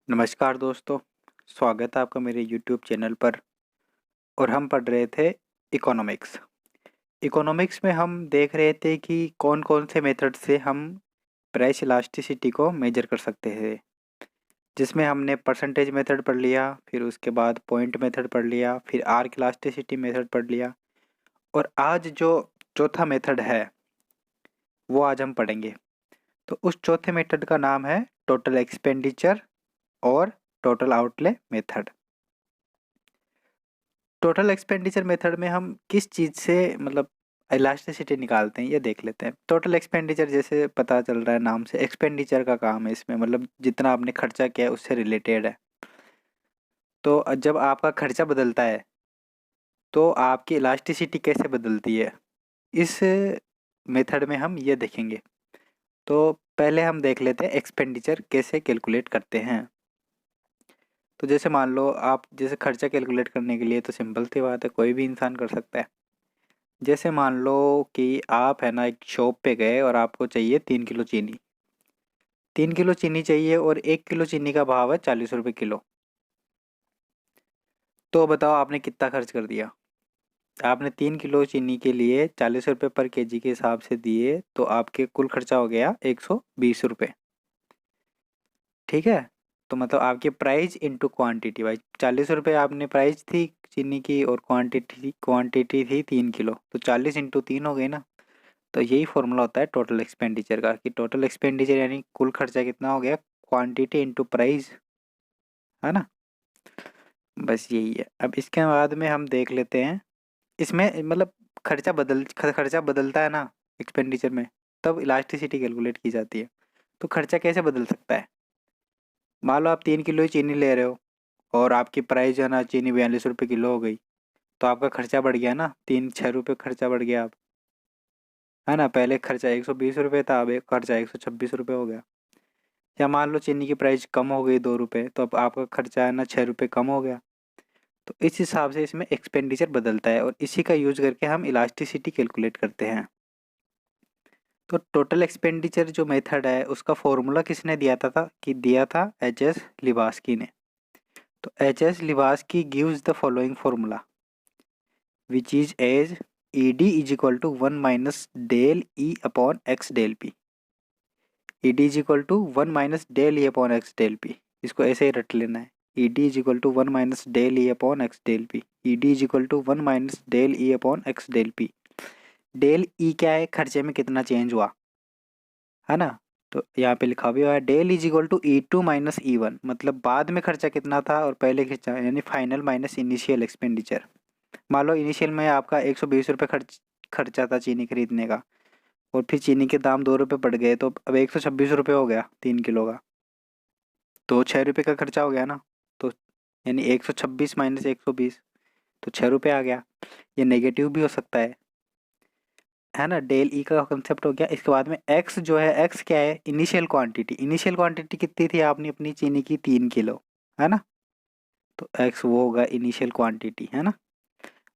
नमस्कार दोस्तों, स्वागत है आपका मेरे यूट्यूब चैनल पर। और हम पढ़ रहे थे इकोनॉमिक्स। इकोनॉमिक्स में हम देख रहे थे कि कौन-कौन से मेथड से हम प्राइस इलास्टिसिटी को मेजर कर सकते हैं। जिसमें हमने परसेंटेज मेथड पढ़ लिया, फिर उसके बाद पॉइंट मेथड पढ़ लिया, फिर आर्क इलास्टिसिटी मेथड पढ़ लिया और आज जो चौथा मेथड है, वो आज हम पढ़ेंगे। तो उस चौथे मेथड का नाम है टोटल एक्सपेंडिचर और total outlay method. Total expenditure method में हम किस चीज़ से इलास्टिसिटी निकालते हैं ये देख लेते हैं। टोटल एक्सपेंडिचर जैसे पता चल रहा है नाम से, एक्सपेंडिचर का काम है, इसमें जितना आपने खर्चा किया है उससे रिलेटेड है। तो जब आपका खर्चा बदलता है तो आपकी इलास्टिसिटी कैसे बदलती है, इस मेथड में हम ये देखेंगे। तो पहले हम देख लेते हैं एक्सपेंडिचर कैसे कैलकुलेट करते हैं। तो जैसे मान लो आप जैसे खर्चा कैलकुलेट करने के लिए तो सिंपल सी बात है, कोई भी इंसान कर सकता है। जैसे मान लो कि आप है ना एक शॉप पे गए और आपको चाहिए 3 किलो चीनी। 3 किलो चीनी चाहिए और 1 किलो चीनी का भाव है 40 रुपये किलो। तो बताओ आपने कितना खर्च कर दिया। आपने 3 किलो चीनी के लिए 40 रुपये पर केजी के हिसाब से दिए, तो आपके कुल खर्चा हो गया 120 रुपये। ठीक है। तो मतलब आपकी प्राइस इंटू क्वांटिटी, भाई 40 रुपये आपने प्राइस थी चीनी की और क्वांटिटी थी 3 किलो, तो 40 × 3 हो गई ना। तो यही फॉर्मूला होता है टोटल एक्सपेंडिचर का, कि टोटल एक्सपेंडिचर यानी कुल खर्चा कितना हो गया, क्वांटिटी इंटू प्राइस, है ना। बस यही है। अब इसके बाद में हम देख लेते हैं, इसमें खर्चा बदलता है ना एक्सपेंडिचर में, तब इलास्टिसिटी कैलकुलेट की जाती है। तो खर्चा कैसे बदल सकता है। मान लो आप 3 किलो ही चीनी ले रहे हो और आपकी प्राइस जो है ना चीनी 42 रुपये किलो हो गई, तो आपका खर्चा बढ़ गया ना, 3 6 रुपये खर्चा बढ़ गया। आप है ना, पहले खर्चा 120 रुपये था, अब एक खर्चा 126 रुपये हो गया। या मान लो चीनी की प्राइस कम हो गई 2 रुपये, तो अब आपका खर्चा है ना 6 रुपये कम हो गया। तो इस हिसाब से इसमें एक्सपेंडिचर बदलता है और इसी का यूज करके हम इलास्टिसिटी कैलकुलेट करते हैं। तो टोटल एक्सपेंडिचर जो मेथड है उसका फॉर्मूला किसने दिया था एच एस लिबास्की ने। तो H S Libaski gives the following formula which is as ED is equal to 1 minus del E upon X del P. ED is equal to 1 minus del E upon X del P. इसको ऐसे ही रट लेना है। ED is equal to 1 minus del E upon X del P. ED is equal to 1 minus del E upon X del P. Del ई क्या है, खर्चे में कितना चेंज हुआ, है ना। तो यहाँ पे लिखा भी हुआ है del is equal to E2 minus E1, मतलब बाद में खर्चा कितना था और पहले खर्चा, यानी फाइनल माइनस इनिशियल एक्सपेंडिचर। मान लो इनिशियल में आपका 120 रुपये खर्चा था चीनी खरीदने का, और फिर चीनी के दाम 2 रुपये बढ़ गए, तो अब 126 रुपये हो गया 3 किलो का। तो 6 रुपये का खर्चा हो गया ना। तो यानी 126 माइनस 120, तो 6 रुपये आ गया। ये नेगेटिव भी हो सकता है ना। डेल ई का कंसेप्ट हो गया। इसके बाद में एक्स जो है, एक्स क्या है, इनिशियल क्वांटिटी। इनिशियल क्वांटिटी कितनी थी आपने अपनी चीनी की, 3 किलो, है ना। तो एक्स वो होगा इनिशियल क्वांटिटी, है ना।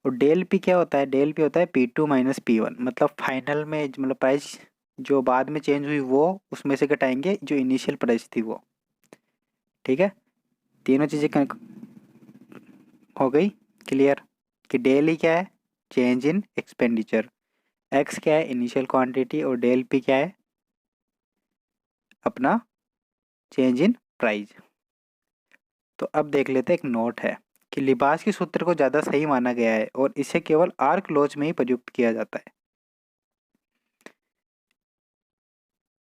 और डेल पी क्या होता है, डेल पी होता है P2 माइनस P1, मतलब फाइनल में प्राइस जो बाद में चेंज हुई वो उसमें से घटाएंगे जो इनिशियल प्राइस थी वो। ठीक है। तीनों चीज़ें हो गई क्लियर, कि डेल ही क्या है, चेंज इन एक्सपेंडिचर, एक्स क्या है, इनिशियल क्वांटिटी, और डेल पी क्या है, अपना चेंज इन प्राइस। तो अब देख लेते हैं, एक नोट है कि लिबास के सूत्र को ज़्यादा सही माना गया है और इसे केवल आर्क लॉज में ही प्रयुक्त किया जाता है।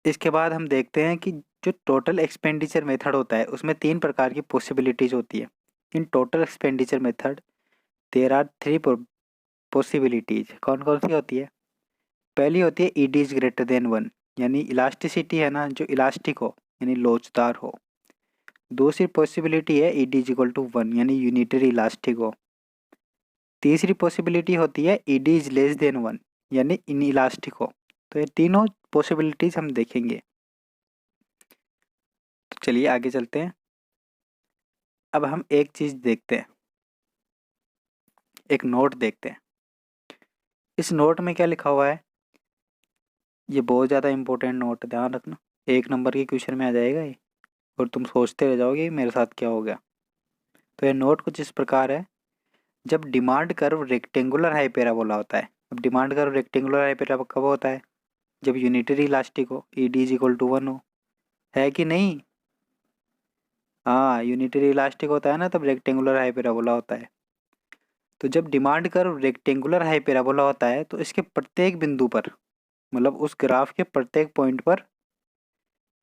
इसके बाद हम देखते हैं कि जो टोटल एक्सपेंडिचर मेथड होता है उसमें 3 प्रकार की पॉसिबिलिटीज होती है। In total expenditure method there are 3 possibilities. कौन कौन सी होती है। पहली होती है ED इज ग्रेटर देन 1, यानी इलास्टिसिटी है ना जो इलास्टिक हो, यानी लोचदार हो। दूसरी पॉसिबिलिटी है ED इज इक्वल टू 1, यानी यूनिटरी इलास्टिक हो। तीसरी पॉसिबिलिटी होती है ED इज लेस देन 1, यानी इन इलास्टिक हो। तो ये तीनों पॉसिबिलिटीज हम देखेंगे। तो चलिए आगे चलते हैं। अब हम एक चीज देखते हैं, एक नोट देखते हैं। इस नोट में क्या लिखा हुआ है, ये बहुत ज़्यादा इंपॉर्टेंट नोट, ध्यान रखना, 1 नंबर के क्वेश्चन में आ जाएगा ये। और तुम सोचते रह जाओगे मेरे साथ क्या हो गया। तो ये नोट कुछ इस प्रकार है। जब demand curve rectangular hyperbola होता है, अब demand curve rectangular hyperbola कब होता है? जब यूनिटरी इलास्टिक हो, E D is equal to 1 हो, है कि नहीं? हाँ, यूनिटरी इलास्टिक होता है ना, तब रेक्टेंगुलर हाई पैराबोला होता है। तो जब demand curve rectangular hyperbola होता है तो इसके प्रत्येक बिंदु पर, मतलब उस ग्राफ के प्रत्येक पॉइंट पर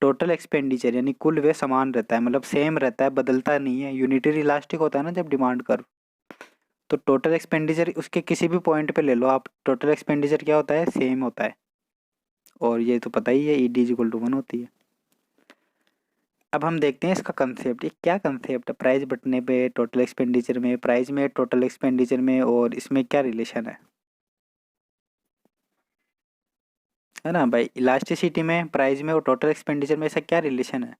टोटल एक्सपेंडिचर यानी कुल व्यय समान रहता है, मतलब सेम रहता है, बदलता नहीं है। यूनिटरी इलास्टिक होता है ना जब डिमांड कर्व, तो टोटल एक्सपेंडिचर उसके किसी भी पॉइंट पे ले लो आप, टोटल एक्सपेंडिचर क्या होता है? सेम होता है। और ये तो पता ही है, E D is equal to 1 होती है। अब हम देखते हैं इसका कंसेप्ट, ये क्या कंसेप्ट है प्राइस बटने पे टोटल एक्सपेंडिचर में, प्राइस में टोटल एक्सपेंडिचर में, और इसमें क्या रिलेशन है ना भाई? इलास्टिसिटी में, प्राइस में और टोटल एक्सपेंडिचर में ऐसा क्या रिलेशन है?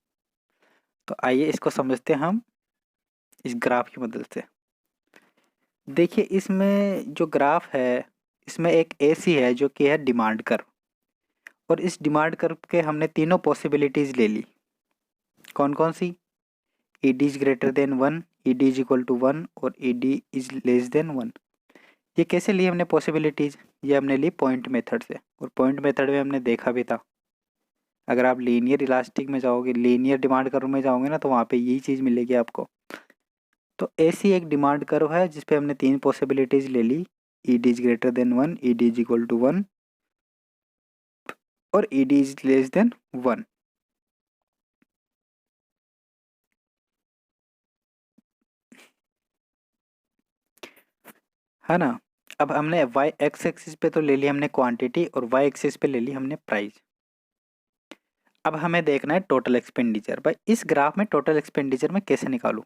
तो आइए इसको समझते हैं हम इस ग्राफ की मदद से। देखिए इसमें जो ग्राफ है, इसमें एक एसी है जो कि है डिमांड कर्व, और इस डिमांड कर्व के हमने तीनों पॉसिबिलिटीज ले ली। कौन कौन सी? E D is greater than 1, E D is equal to 1 और E D is less than 1। ये कैसे ली हमने पॉसिबिलिटीज? ये हमने ली पॉइंट मेथड से, और पॉइंट मेथड में हमने देखा भी था। अगर आप लीनियर इलास्टिक में जाओगे, लीनियर डिमांड कर्व में जाओगे ना, तो वहाँ पे यही चीज़ मिलेगी आपको। तो ऐसी एक डिमांड कर्व है जिसपे हमने तीन पॉसिबिलिटीज ले ली, E D is greater than 1, E D is equal to 1 और E D is less than 1। है ना? अब हमने वाई एक्स एक्सिस पे तो ले ली हमने क्वांटिटी, और वाई एक्सिस पे ले ली हमने प्राइस। अब हमें देखना है टोटल एक्सपेंडिचर। भाई इस ग्राफ में टोटल एक्सपेंडिचर में कैसे निकालूं?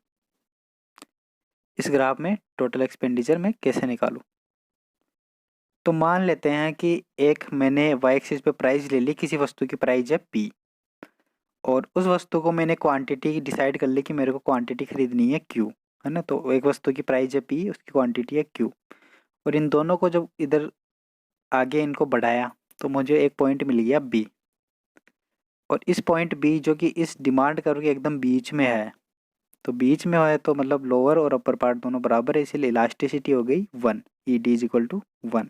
इस ग्राफ में टोटल एक्सपेंडिचर में कैसे निकालूं? तो मान लेते हैं कि एक मैंने वाई एक्सिस पे प्राइस ले ली, किसी वस्तु की प्राइस है पी, और उस वस्तु को मैंने क्वांटिटी डिसाइड कर ली कि मेरे को क्वांटिटी खरीदनी है क्यू, है ना? तो एक वस्तु की प्राइस है पी, उसकी क्वांटिटी है क्यू, और इन दोनों को जब इधर आगे इनको बढ़ाया तो मुझे एक पॉइंट मिल गया बी। और इस पॉइंट बी जो कि इस डिमांड कर्व के एकदम बीच में है, तो बीच में है तो मतलब लोअर और अपर पार्ट दोनों बराबर है, इसलिए इलास्टिसिटी हो गई 1, E D is equal to 1।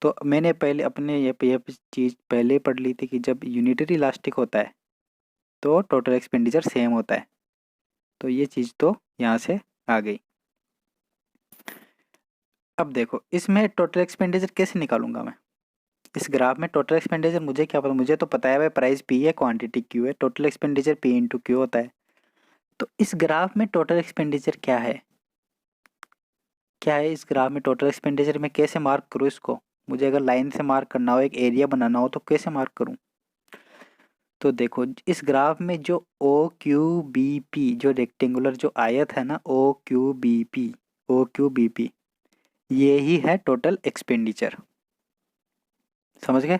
तो मैंने पहले अपने ये चीज़ पहले पढ़ ली थी कि जब यूनिटरी इलास्टिक होता है तो टोटल एक्सपेंडिचर सेम होता है, तो ये चीज़ तो यहाँ से आ गई। अब देखो इसमें टोटल एक्सपेंडिचर कैसे निकालूंगा मैं? इस ग्राफ में टोटल एक्सपेंडिचर मुझे क्या पता, मुझे तो पता है भाई प्राइस पी है, क्वांटिटी क्यू है, total expenditure P into Q होता है। तो इस ग्राफ में टोटल एक्सपेंडिचर क्या है? क्या है इस ग्राफ में टोटल एक्सपेंडिचर? मैं कैसे मार्क करूँ इसको? मुझे अगर लाइन से मार्क करना हो, एक एरिया बनाना हो, तो कैसे मार्क करूँ? तो देखो इस ग्राफ में जो ओ क्यू बी पी, जो रेक्टेंगुलर जो आयत है ना, O Q B P, O Q B P, ये ही है टोटल एक्सपेंडिचर। समझ गए?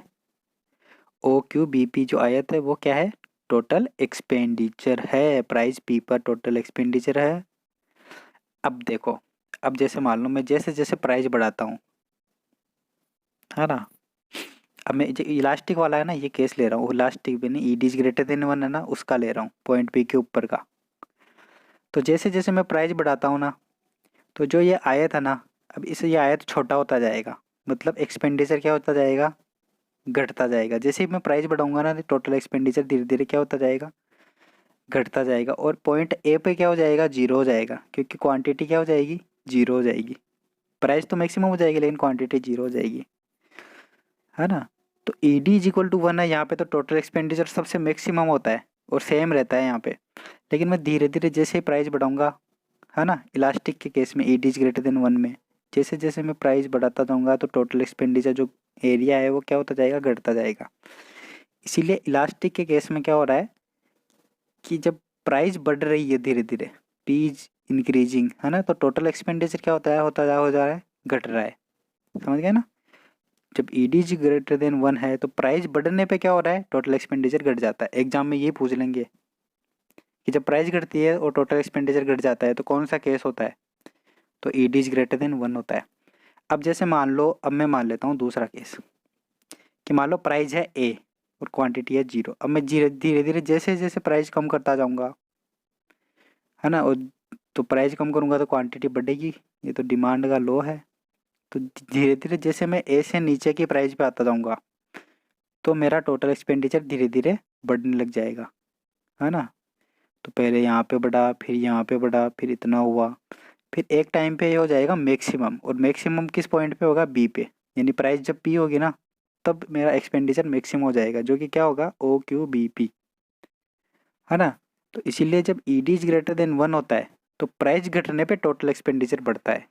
ओ क्यू बी पी जो आयत है वो क्या है? टोटल एक्सपेंडिचर है, प्राइस पी पर टोटल एक्सपेंडिचर है। अब देखो, अब जैसे मान लो मैं जैसे जैसे प्राइस बढ़ाता हूँ, है ना? अब मैं जो इलास्टिक वाला है ना, ये केस ले रहा हूँ, इलास्टिक भी नहीं, ई डी ग्रेटर देन 1 है ना, उसका ले रहा हूँ, पॉइंट पी के ऊपर का। तो जैसे जैसे मैं प्राइस बढ़ाता हूँ ना, तो जो ये आयत है ना, अब इसे ये आयत छोटा होता जाएगा, मतलब एक्सपेंडिचर क्या होता जाएगा? घटता जाएगा। जैसे ही मैं प्राइस बढ़ाऊंगा ना, टोटल एक्सपेंडिचर धीरे धीरे क्या होता जाएगा? घटता जाएगा। और पॉइंट ए पे क्या हो जाएगा? जीरो हो जाएगा, क्योंकि क्वांटिटी क्या हो जाएगी? जीरो हो जाएगी। प्राइस तो मैक्सिमम हो जाएगी लेकिन क्वांटिटी जीरो हो जाएगी, है ना? तो E D is equal to 1 है यहाँ पे, तो टोटल एक्सपेंडिचर सबसे मैक्सिमम होता है और सेम रहता है यहाँ पे। लेकिन मैं धीरे धीरे जैसे ही प्राइस बढ़ाऊंगा, है ना, इलास्टिक के केस में ई डी इज ग्रेटर देन 1 में जैसे जैसे मैं प्राइस बढ़ाता जाऊंगा तो टोटल एक्सपेंडिचर जो एरिया है वो क्या होता जाएगा? घटता जाएगा। इसीलिए इलास्टिक के केस में क्या हो रहा है कि जब प्राइस बढ़ रही है धीरे धीरे, पी इज इंक्रीजिंग, है ना, तो टोटल एक्सपेंडिचर क्या होता है? हो जा रहा है, घट रहा है। समझ गए ना? जब E D is greater than 1 है तो प्राइस बढ़ने पे क्या हो रहा है? टोटल एक्सपेंडिचर घट जाता है। एग्जाम में ये पूछ लेंगे कि जब प्राइस घटती है और टोटल एक्सपेंडिचर घट जाता है तो कौन सा केस होता है? तो E D is greater than 1 होता है। अब जैसे मान लो, अब मैं मान लेता हूँ दूसरा केस कि मान लो प्राइस है ए और क्वांटिटी है 0। अब मैं धीरे धीरे जैसे जैसे प्राइस कम करता जाऊंगा, है ना, और तो प्राइस कम करूंगा तो क्वांटिटी बढ़ेगी, ये तो डिमांड का लॉ है। तो धीरे धीरे जैसे मैं ए से नीचे की प्राइस पे आता जाऊंगा तो मेरा टोटल एक्सपेंडिचर धीरे धीरे बढ़ने लग जाएगा, है ना। तो पहले यहाँ पे बढ़ा, फिर यहाँ पे बढ़ा, फिर इतना हुआ, फिर एक टाइम पे ये हो जाएगा मैक्सिमम। और मैक्सिमम किस पॉइंट पे होगा? बी पे। यानी प्राइस जब पी होगी ना तब मेरा एक्सपेंडिचर मैक्सिमम हो जाएगा, जो कि क्या होगा? ओ क्यू बी पी, है ना। तो इसीलिए जब E D is greater than 1 होता है तो प्राइस घटने पे टोटल एक्सपेंडिचर बढ़ता है,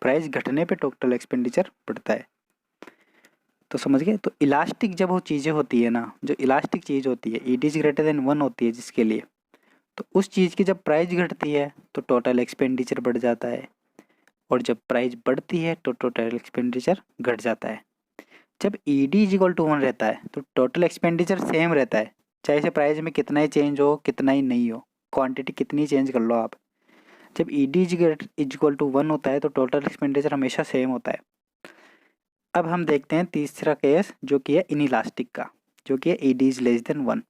प्राइस घटने पे टोटल एक्सपेंडिचर बढ़ता है। तो समझ गए? तो इलास्टिक जब वो चीज़ें होती है ना, जो इलास्टिक चीज़ होती है, E D is greater than 1 होती है जिसके लिए, तो उस चीज़ की जब प्राइस घटती है तो टोटल एक्सपेंडिचर बढ़ जाता है, और जब प्राइस बढ़ती है तो टोटल एक्सपेंडिचर घट जाता है। जब E D is equal to 1 रहता है तो टोटल एक्सपेंडिचर सेम रहता है, चाहे से प्राइस में कितना ही चेंज हो कितना ही नहीं हो, क्वांटिटी कितनी चेंज कर लो आप। जब E D is equal to 1 होता है तो टोटल एक्सपेंडिचर हमेशा सेम होता है। अब हम देखते हैं तीसरा केस जो कि है इनइलास्टिक का, जो कि है E D is less than 1।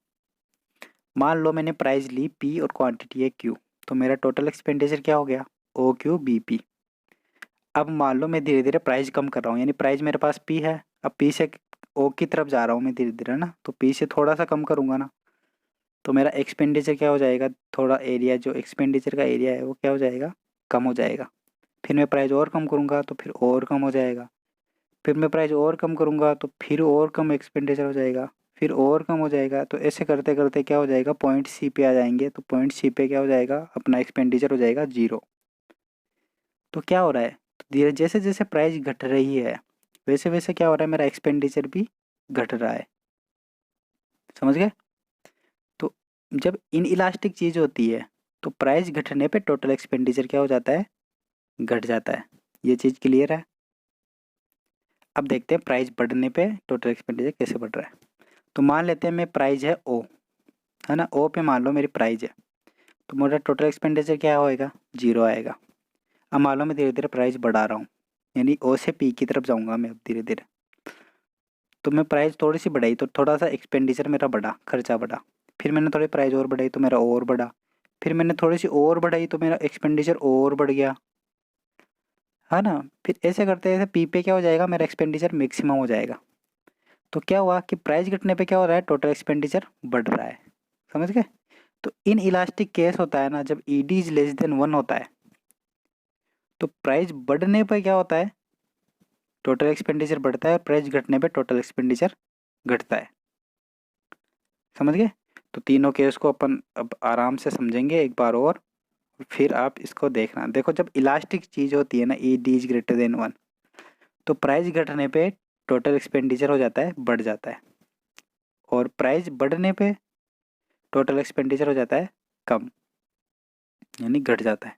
मान लो मैंने प्राइस ली पी और क्वांटिटी है क्यू, तो मेरा टोटल एक्सपेंडिचर क्या हो गया? O Q B P. अब मान लो मैं धीरे धीरे प्राइस कम कर रहा हूँ, यानी प्राइस मेरे पास पी है, अब पी से ओ की तरफ जा रहा हूँ मैं धीरे धीरे ना, तो पी से थोड़ा सा कम करूँगा ना, तो मेरा एक्सपेंडिचर क्या हो जाएगा? थोड़ा एरिया, जो एक्सपेंडिचर का एरिया है वो क्या हो जाएगा? कम हो जाएगा। फिर मैं प्राइस और कम करूँगा तो फिर और कम हो जाएगा, फिर मैं प्राइस और कम करूँगा तो फिर और कम एक्सपेंडिचर हो जाएगा, फिर और कम हो जाएगा। तो ऐसे करते करते क्या हो जाएगा? पॉइंट सी पे आ जाएंगे, तो पॉइंट सी पे क्या हो जाएगा? अपना एक्सपेंडिचर हो जाएगा 0। तो क्या हो रहा है? तो धीरे जैसे जैसे प्राइस घट रही है वैसे वैसे क्या हो रहा है? मेरा एक्सपेंडिचर भी घट रहा है। समझ गए? तो जब इन इलास्टिक चीज़ होती है तो प्राइस घटने पे टोटल एक्सपेंडिचर क्या हो जाता है? घट जाता है। ये चीज़ क्लियर है? अब देखते हैं प्राइस बढ़ने पे टोटल एक्सपेंडिचर कैसे बढ़ रहा है। तो मान लेते हैं मैं प्राइस है ओ, है ना, ओ पे मान लो मेरी प्राइस है, तो मेरा टोटल एक्सपेंडिचर क्या होएगा? 0 आएगा। अब मान लो मैं धीरे धीरे प्राइस बढ़ा रहा हूँ, यानी ओ से पी की तरफ जाऊँगा मैं अब धीरे धीरे, तो मैं प्राइस थोड़ी सी बढ़ाई तो थोड़ा सा एक्सपेंडिचर मेरा बढ़ा, खर्चा बढ़ा, फिर मैंने थोड़ी प्राइस और बढ़ाई तो मेरा और बढ़ा, फिर मैंने थोड़ी सी और बढ़ाई तो मेरा एक्सपेंडिचर और बढ़ गया, है ना। फिर ऐसे करते ऐसे पी पे क्या हो जाएगा? मेरा एक्सपेंडिचर मैक्सिमम हो जाएगा। तो क्या हुआ कि प्राइस घटने पे क्या हो रहा है? टोटल एक्सपेंडिचर बढ़ रहा है। समझ गए? तो इन इलास्टिक केस होता है ना, जब E D is less than 1 होता है तो प्राइस बढ़ने पर क्या होता है? टोटल एक्सपेंडिचर बढ़ता है, और प्राइस घटने पे टोटल एक्सपेंडिचर घटता है। समझ गए? तो तीनों केस को अपन अब आराम से समझेंगे एक बार और फिर आप इसको देखना। देखो जब इलास्टिक चीज़ होती है ना, ई डी इज ग्रेटर देन 1, तो प्राइस घटने पे टोटल एक्सपेंडिचर हो जाता है, बढ़ जाता है, और प्राइस बढ़ने पे टोटल एक्सपेंडिचर हो जाता है कम, यानी घट जाता है।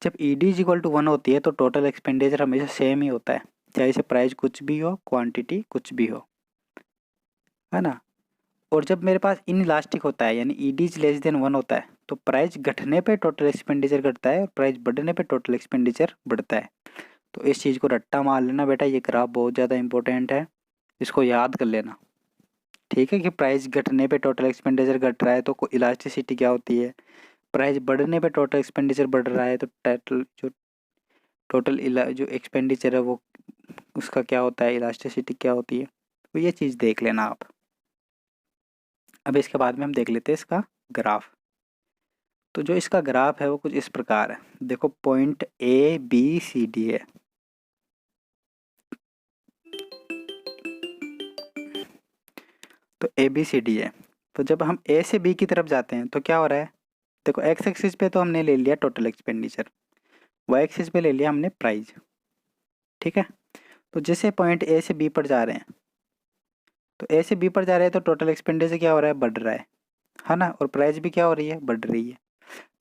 जब E D is equal to 1 होती है तो टोटल एक्सपेंडिचर हमेशा सेम ही होता है, चाहे से प्राइस कुछ भी हो, क्वांटिटी कुछ भी हो, है ना। और जब मेरे पास इन इलास्टिक होता है यानी ई डी इज लेस देन 1 होता है तो प्राइस घटने पे टोटल एक्सपेंडिचर घटता है, और प्राइस बढ़ने पे टोटल एक्सपेंडिचर बढ़ता है। तो इस चीज़ को रट्टा मार लेना बेटा, ये ग्राफ बहुत ज़्यादा इंपॉर्टेंट है, इसको याद कर लेना। ठीक है, कि प्राइस घटने पे टोटल एक्सपेंडिचर घट रहा है तो इलास्टिसिटी क्या होती है, प्राइस बढ़ने पे टोटल एक्सपेंडिचर बढ़ रहा है तो टोटल जो एक्सपेंडिचर है वो उसका क्या होता है, इलास्टिसिटी क्या होती है। तो ये चीज़ देख लेना आप। अब इसके बाद में हम देख लेते हैं इसका ग्राफ। तो जो इसका ग्राफ है वो कुछ इस प्रकार है। देखो point A B C D है, तो ए बी सी डी है। तो जब हम ए से बी की तरफ जाते हैं तो क्या हो रहा है? देखो एक्स एक्सिस पे तो हमने ले लिया टोटल एक्सपेंडिचर, वाई एक्सिस पे ले लिया हमने प्राइस। ठीक है, तो जैसे पॉइंट ए से बी पर जा रहे हैं, तो ए से बी पर जा रहे हैं तो टोटल एक्सपेंडिचर क्या हो रहा है? बढ़ रहा है ना, और प्राइस भी क्या हो रही है? बढ़ रही है।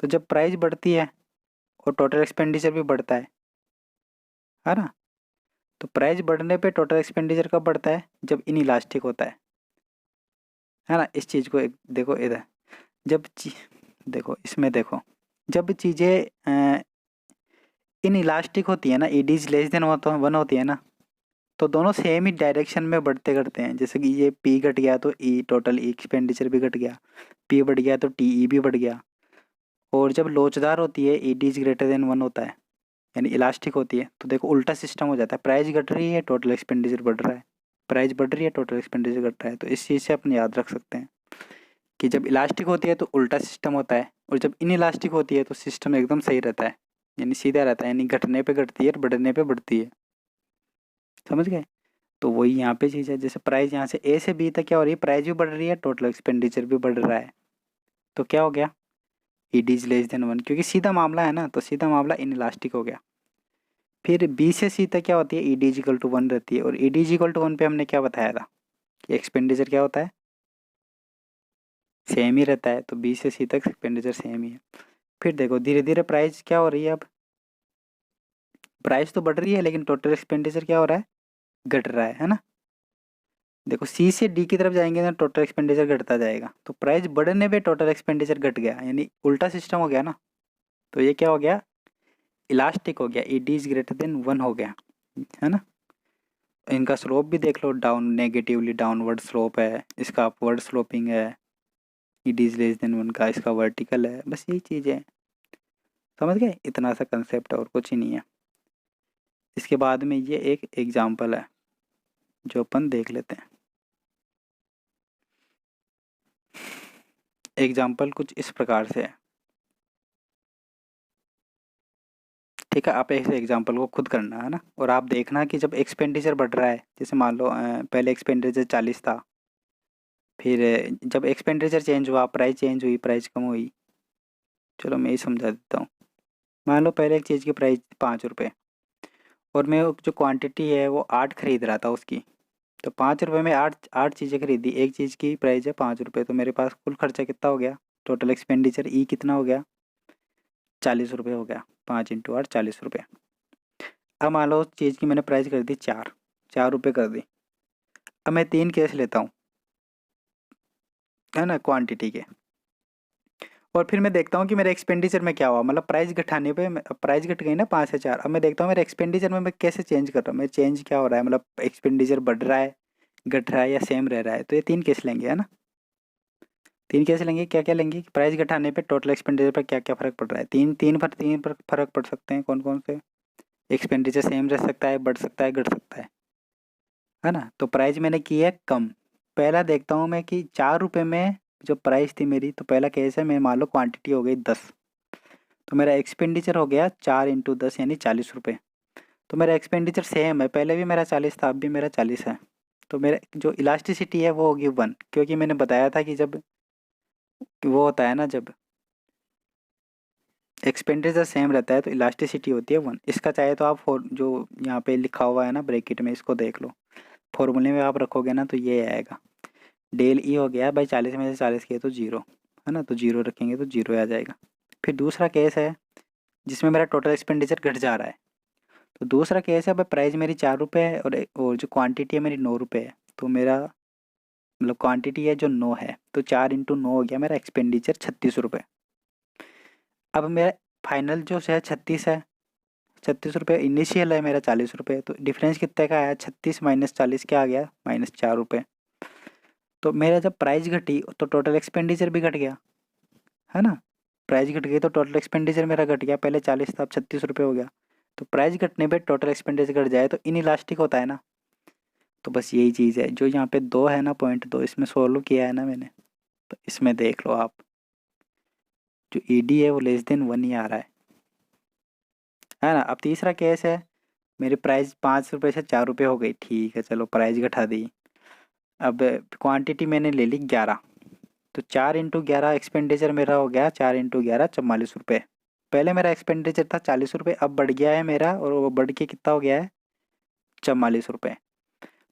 तो जब प्राइस बढ़ती है और टोटल एक्सपेंडिचर भी बढ़ता है ना, तो प्राइस बढ़ने पे टोटल एक्सपेंडिचर कब बढ़ता है? जब इन इलास्टिक होता है ना। इस चीज़ को एक देखो इधर, जब देखो इसमें देखो, जब चीज़ें इन इलास्टिक होती है ना, ई डी इज लेस देन 1 होती है ना, तो दोनों सेम ही डायरेक्शन में बढ़ते घटते हैं। जैसे कि ये पी घट गया तो ई टोटल एक्सपेंडिचर भी घट गया, पी बढ़ गया तो टी ई भी बढ़ गया। और जब लोचदार होती है E D is greater than 1 होता है, यानी इलास्टिक होती है, तो देखो उल्टा सिस्टम हो जाता है, प्राइस घट रही है टोटल एक्सपेंडिचर बढ़ रहा है, प्राइस बढ़ रही है टोटल एक्सपेंडिचर घट रहा है। तो इस चीज़ से अपन याद रख सकते हैं कि जब इलास्टिक होती है तो उल्टा सिस्टम होता है, और जब इन इलास्टिक होती है तो सिस्टम एकदम सही रहता है, यानी सीधा रहता है, यानी घटने पे घटती है और बढ़ने पे बढ़ती है। समझ गए? तो वही यहाँ पे चीज़ है, जैसे प्राइस यहाँ से ए से बी तक क्या हो रही है, प्राइस भी बढ़ रही है, टोटल एक्सपेंडिचर भी बढ़ रहा है, तो क्या हो गया, ई डी इज लेस देन 1, क्योंकि सीधा मामला है ना, तो सीधा मामला इन इलास्टिक हो गया। फिर बी से सी तक क्या होती है, ई डी इजिकल टू 1 रहती है, और ई डी इजिकल टू 1 पे हमने क्या बताया था कि एक्सपेंडिचर क्या होता है, सेम ही रहता है, तो बी से सी तक एक्सपेंडिचर सेम ही है। फिर देखो धीरे धीरे प्राइस क्या हो रही है, अब प्राइस तो बढ़ रही है लेकिन टोटल एक्सपेंडिचर क्या हो रहा है, घट रहा है ना। देखो सी से डी की तरफ जाएंगे ना, टोटल एक्सपेंडिचर घटता जाएगा, तो प्राइस बढ़ने पे टोटल एक्सपेंडिचर घट गया, यानी उल्टा सिस्टम हो गया ना। तो ये क्या हो गया, इलास्टिक हो गया, ई डी इज ग्रेटर देन 1 हो गया, है ना। इनका स्लोप भी देख लो, डाउन नेगेटिवली डाउनवर्ड स्लोप है, इसका अपवर्ड स्लोपिंग है, E D is less than 1 का इसका वर्टिकल है, बस यही चीज़ है। समझ गए, इतना सा कंसेप्ट है और कुछ ही नहीं है। इसके बाद में ये एक एग्जाम्पल है जो अपन देख लेते हैं। एग्जाम्पल कुछ इस प्रकार से है, ठीक है। आप ऐसे एग्जाम्पल को खुद करना है ना, और आप देखना कि जब एक्सपेंडिचर बढ़ रहा है, जैसे मान लो पहले एक्सपेंडिचर 40 था, फिर जब एक्सपेंडिचर चेंज हुआ, प्राइस चेंज हुई, प्राइस कम हुई। चलो मैं ये समझा देता हूँ। मान लो पहले एक चीज़ की प्राइस 5 रुपये, और मैं जो क्वांटिटी है वो 8 खरीद रहा था उसकी, तो 5 रुपये में 8 चीज़ें खरीदी, एक चीज़ की प्राइस है 5 रुपये, तो मेरे पास कुल खर्चा कितना हो गया, टोटल एक्सपेंडिचर ई कितना हो गया, 40 रुपये हो गया, 5 इंटू 8 40 रुपये। अब मान लो उस चीज़ की मैंने प्राइस कर दी 4 रुपये कर दी। अब मैं 3 केस लेता हूँ, है ना, क्वांटिटी के, और फिर मैं देखता हूँ कि मेरे एक्सपेंडिचर में क्या हुआ, मतलब प्राइस घटाने पे प्राइस घट गई ना 5 से 4। अब मैं देखता हूँ मेरे एक्सपेंडिचर में मैं कैसे चेंज कर रहा हूँ, मेरे चेंज क्या हो रहा है, मतलब एक्सपेंडिचर बढ़ रहा है, घट रहा है, या सेम रह रहा है। तो ये 3 केस लेंगे, है ना। 3 केस लेंगे, क्या क्या लेंगे, प्राइस घटाने पे टोटल एक्सपेंडिचर पर क्या क्या फ़र्क पड़ रहा है। तीन पर फ़र्क पड़ सकते हैं, कौन कौन से, एक्सपेंडिचर सेम रह सकता है, बढ़ सकता है, घट सकता है ना। तो प्राइस मैंने की है कम। पहला देखता हूँ मैं कि 4 रुपये में जो प्राइस थी मेरी, तो पहला केस है, मैं मान लो क्वांटिटी हो गई 10, तो मेरा एक्सपेंडिचर हो गया 4 इंटू 10 यानी 40 रुपये। तो मेरा एक्सपेंडिचर सेम है, पहले भी मेरा 40 था, अब भी मेरा 40 है। तो मेरा जो इलास्टिसिटी है वो होगी 1, क्योंकि मैंने बताया था कि जब वो होता है ना, जब एक्सपेंडिचर सेम रहता है तो इलास्टिसिटी होती है 1। इसका चाहे तो आप जो यहाँ पे लिखा हुआ है ना ब्रैकेट में, इसको देख लो, फॉर्मूले में आप रखोगे ना तो ये आएगा, डेल ई हो गया भाई 40 में से 40 किए तो 0, है ना, तो 0 रखेंगे तो 0 आ जाएगा। फिर दूसरा केस है जिसमें मेरा टोटल एक्सपेंडिचर घट जा रहा है। तो दूसरा केस है भाई, प्राइस मेरी 4 रुपये है, और जो क्वांटिटी है मेरी 9 रुपये है, तो मेरा मतलब क्वांटिटी है जो 9 है, तो 4 इंटू 9 हो गया मेरा एक्सपेंडिचर 36 रुपये। अब मेरा फाइनल जो है 36 है, 36 रुपये, इनिशियल है मेरा 40 रुपये, तो डिफरेंस कितने का आया, 36 माइनस 40 क्या आ गया, -4 रुपये। तो मेरा जब प्राइस घटी तो टोटल एक्सपेंडिचर भी घट गया, है ना। प्राइस घट गई तो टोटल एक्सपेंडिचर मेरा घट गया, पहले 40 था अब 36 रुपये हो गया। तो प्राइस घटने पे टोटल एक्सपेंडिचर घट जाए तो इन इलास्टिक होता है ना। तो बस यही चीज़ है, जो यहाँ पे 2 है ना, पॉइंट 2 इसमें सोल्व किया है ना मैंने, तो इसमें देख लो आप, जो ई डी है वो लेस देन 1 ही आ रहा है ना। अब तीसरा केस है, मेरी प्राइस 5 रुपये से 4 रुपये हो गई, ठीक है, चलो प्राइस घटा दी। अब क्वांटिटी मैंने ले ली 11, तो 4 इंटू 11 एक्सपेंडिचर मेरा हो गया, 4 इंटू 11 44 रुपये। पहले मेरा एक्सपेंडिचर था 40 रुपये, अब बढ़ गया है मेरा, और वो बढ़ के कितना हो गया है, 44 रुपये।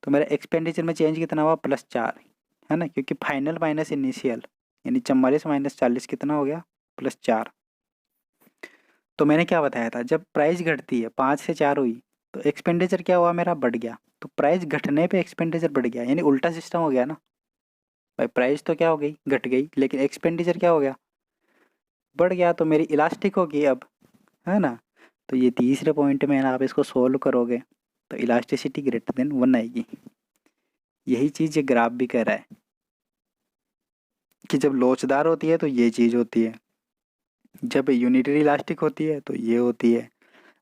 तो मेरा एक्सपेंडिचर में चेंज कितना हुआ, +4, है ना, क्योंकि फाइनल माइनस इनिशियल, यानी 44 माइनस 40 कितना हो गया, +4। तो मैंने क्या बताया था, जब प्राइस घटती है 5 से 4 हुई, तो एक्सपेंडिचर क्या हुआ, मेरा बढ़ गया। तो प्राइस घटने पे एक्सपेंडिचर बढ़ गया, यानी उल्टा सिस्टम हो गया ना भाई। प्राइस तो क्या हो गई, घट गई, लेकिन एक्सपेंडिचर क्या हो गया, बढ़ गया, तो मेरी इलास्टिक होगी अब, है ना। तो ये तीसरे पॉइंट में ना आप इसको सोल्व करोगे तो इलास्टिसिटी ग्रेटर देन 1 आएगी। यही चीज़ ये ग्राफ भी कह रहा है कि जब लोचदार होती है तो ये चीज़ होती है, जब यूनिटरी इलास्टिक होती है तो ये होती है,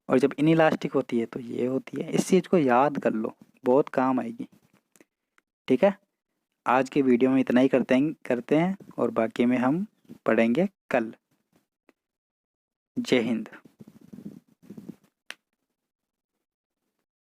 और जब इनइलास्टिक होती है तो ये होती है। इस चीज़ को याद कर लो, बहुत काम आएगी। ठीक है, आज के वीडियो में इतना ही करते हैं और बाकी में हम पढ़ेंगे कल। जय हिंद।